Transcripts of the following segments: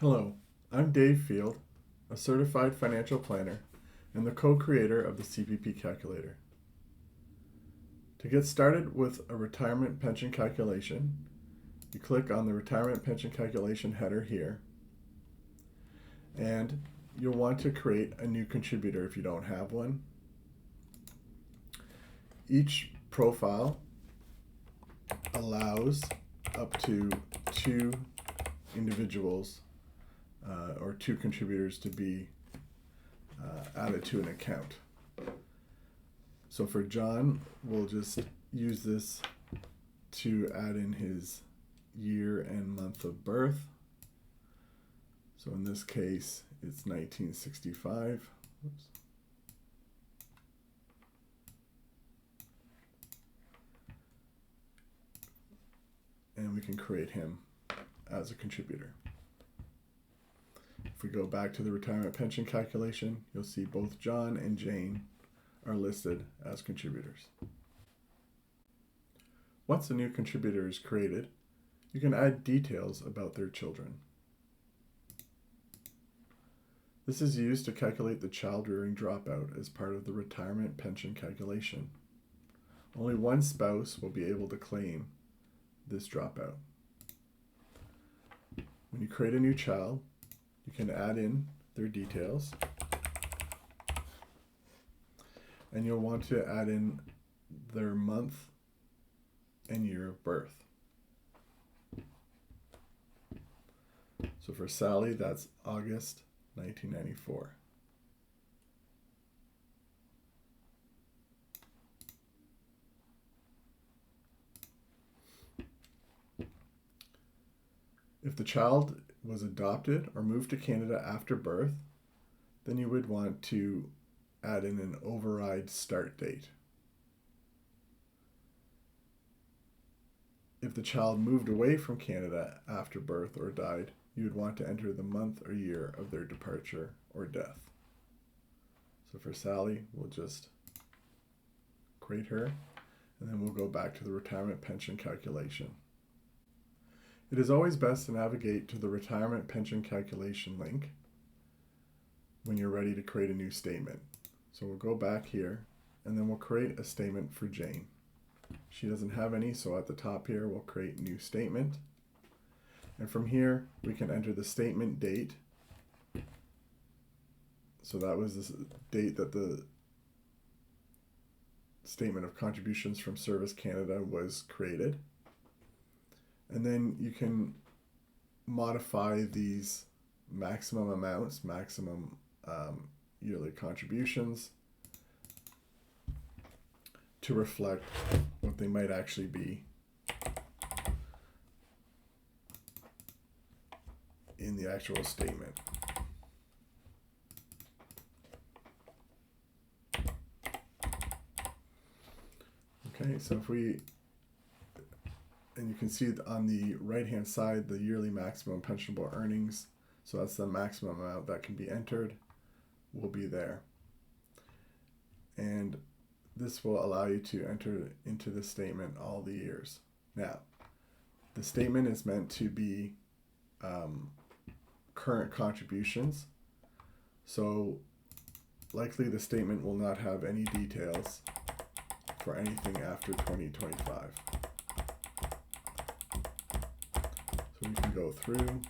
Hello, I'm Dave Field, a certified financial planner and the co-creator of the CPP Calculator. To get started with a retirement pension calculation, you click on the retirement pension calculation header here, and you'll want to create a new contributor if you don't have one. Each profile allows up to two individuals or two contributors to be added to an account. So for John, we'll just use this to add in his year and month of birth. So in this case, it's 1965. Oops. And we can create him as a contributor. If we go back to the retirement pension calculation, you'll see both John and Jane are listed as contributors. Once a new contributor is created, you can add details about their children. This is used to calculate the child rearing dropout as part of the retirement pension calculation. Only one spouse will be able to claim this dropout. When you create a new child, you can add in their details, and you'll want to add in their month and year of birth. So for Sally, that's August 1994. If the child was adopted or moved to Canada after birth, then you would want to add in an override start date. If the child moved away from Canada after birth or died, you would want to enter the month or year of their departure or death. So for Sally, we'll just create her, and then we'll go back to the retirement pension calculation. It is always best to navigate to the retirement pension calculation link when you're ready to create a new statement. So we'll go back here, and then we'll create a statement for Jane. She doesn't have any, so at the top here, we'll create new statement. And from here, we can enter the statement date. So that was the date that the statement of contributions from Service Canada was created. And then you can modify these maximum amounts, maximum yearly contributions, to reflect what they might actually be in the actual statement. Okay, so if we, and you can see on the right hand side the yearly maximum pensionable earnings, so that's the maximum amount that can be entered, will be there. And this will allow you to enter into the statement all the years. Now, the statement is meant to be current contributions, so likely the statement will not have any details for anything after 2025. So we can go through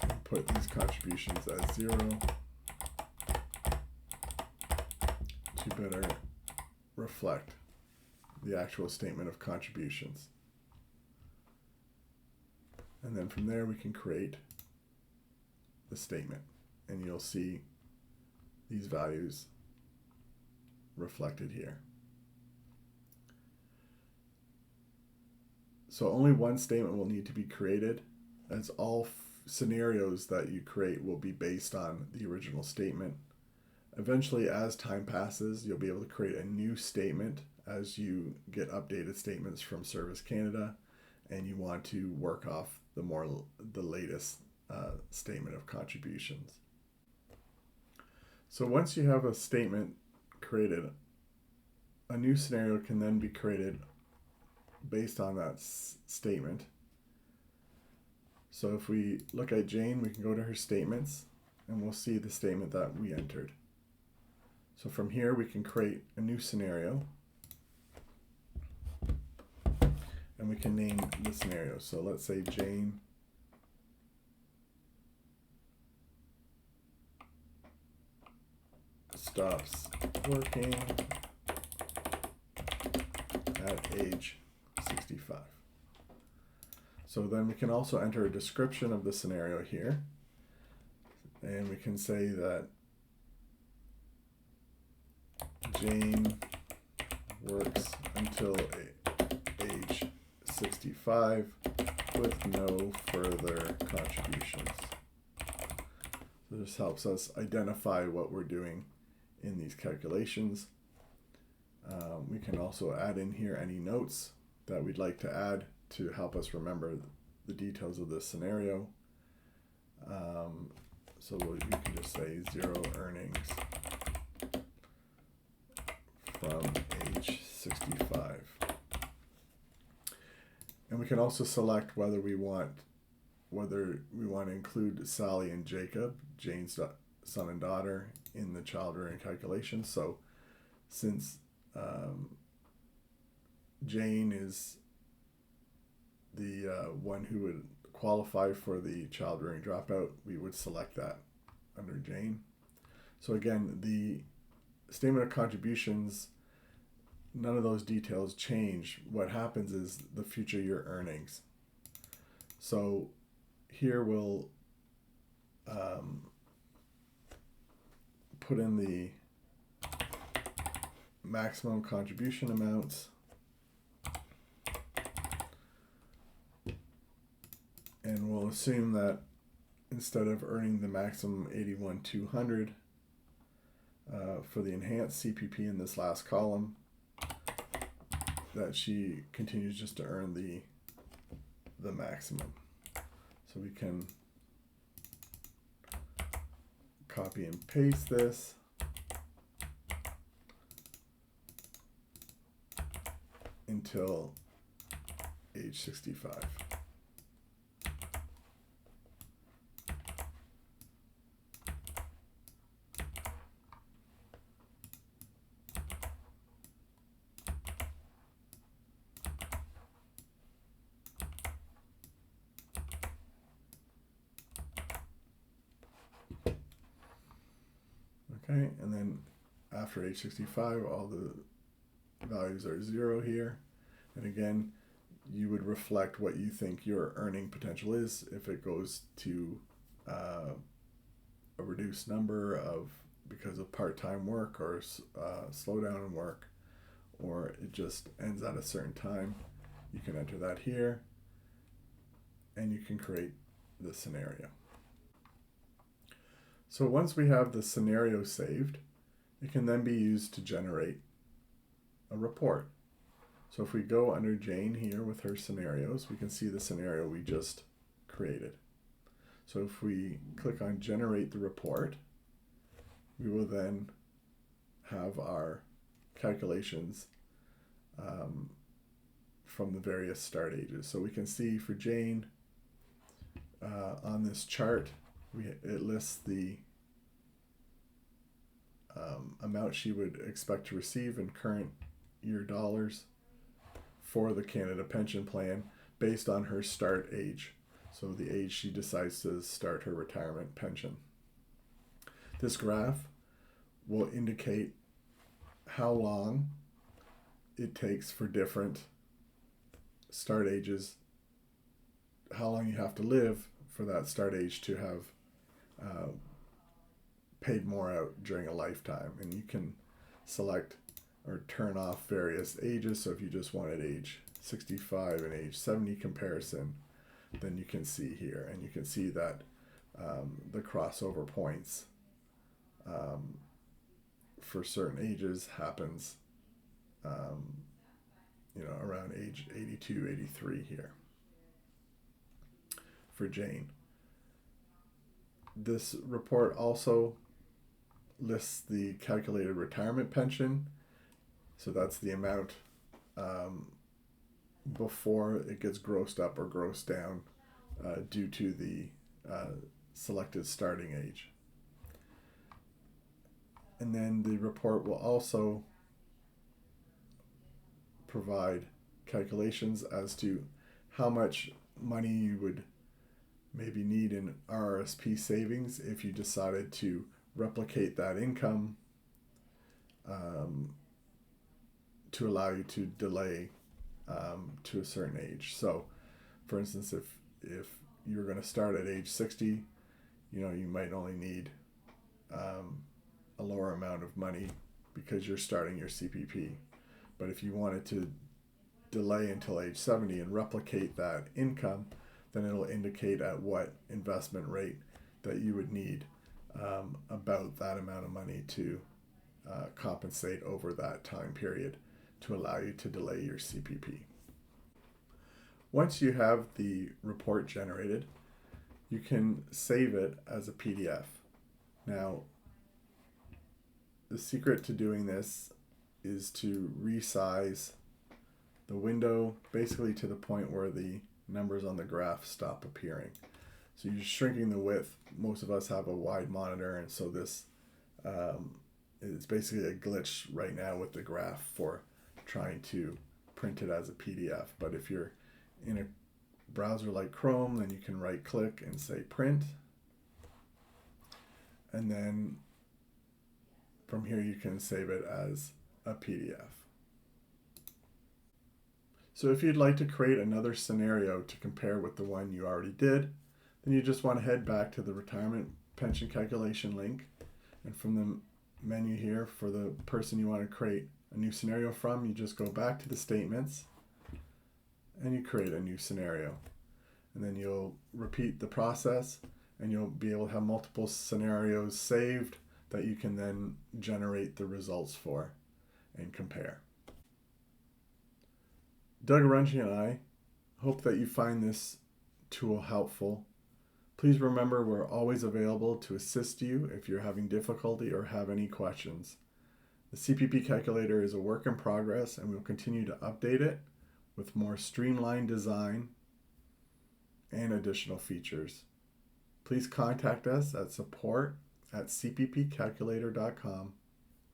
and put these contributions as 0 to better reflect the actual statement of contributions. And then from there we can create the statement, and you'll see these values reflected here. So only one statement will need to be created, as all scenarios that you create will be based on the original statement. Eventually, as time passes, you'll be able to create a new statement as you get updated statements from Service Canada, and you want to work off the latest statement of contributions. So once you have a statement created, a new scenario can then be created based on that statement. So if we look at Jane, we can go to her statements and we'll see the statement that we entered. So from here we can create a new scenario and we can name the scenario. So let's say Jane stops working at age 65. So then we can also enter a description of the scenario here, and we can say that Jane works until age 65 with no further contributions. So this helps us identify what we're doing in these calculations. We can also add in here any notes that we'd like to add to help us remember the details of this scenario. So you can just say 0 earnings from age 65. And we can also select whether we want to include Sally and Jacob, Jane's son and daughter, in the child rearing calculation. So since Jane is the one who would qualify for the child rearing dropout, we would select that under Jane. So again, the statement of contributions, none of those details change. What happens is the future year earnings. So here we'll put in the maximum contribution amounts, and we'll assume that instead of earning the maximum 81,200 for the enhanced CPP in this last column, that she continues just to earn the maximum. So we can copy and paste this until age 65. Okay, and then after age 65, all the values are 0 here. And again, you would reflect what you think your earning potential is. If it goes to a reduced number because of part-time work or slowdown in work, or it just ends at a certain time, you can enter that here and you can create the scenario. So once we have the scenario saved, it can then be used to generate a report. So if we go under Jane here with her scenarios, we can see the scenario we just created. So if we click on generate the report, we will then have our calculations from the various start ages. So we can see for Jane on this chart, it lists the amount she would expect to receive in current year dollars for the Canada Pension Plan based on her start age. So the age she decides to start her retirement pension. This graph will indicate how long it takes for different start ages, how long you have to live for that start age to have paid more out during a lifetime. And you can select or turn off various ages. So if you just wanted age 65 and age 70 comparison, then you can see here, and you can see that the crossover points for certain ages happens around age 82, 83 here for Jane. This report also lists the calculated retirement pension. So that's the amount before it gets grossed up or grossed down due to the selected starting age. And then the report will also provide calculations as to how much money you would maybe need in RRSP savings if you decided to replicate that income to allow you to delay to a certain age. So, for instance, if you're going to start at age 60, you might only need a lower amount of money because you're starting your CPP. But if you wanted to delay until age 70 and replicate that income, then it'll indicate at what investment rate that you would need about that amount of money to compensate over that time period to allow you to delay your CPP. Once you have the report generated, you can save it as a PDF. Now, the secret to doing this is to resize the window basically to the point where the numbers on the graph stop appearing. So you're shrinking the width. Most of us have a wide monitor, and so this is basically a glitch right now with the graph for trying to print it as a PDF. But if you're in a browser like Chrome, then you can right click and say print, and then from here you can save it as a PDF. So if you'd like to create another scenario to compare with the one you already did, then you just want to head back to the retirement pension calculation link, and from the menu here for the person you want to create a new scenario from, you just go back to the statements and you create a new scenario. And then you'll repeat the process, and you'll be able to have multiple scenarios saved that you can then generate the results for and compare. Doug Runge and I hope that you find this tool helpful. Please remember we're always available to assist you if you're having difficulty or have any questions. The CPP Calculator is a work in progress, and we'll continue to update it with more streamlined design and additional features. Please contact us at support@cppcalculator.com,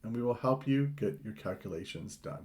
and we will help you get your calculations done.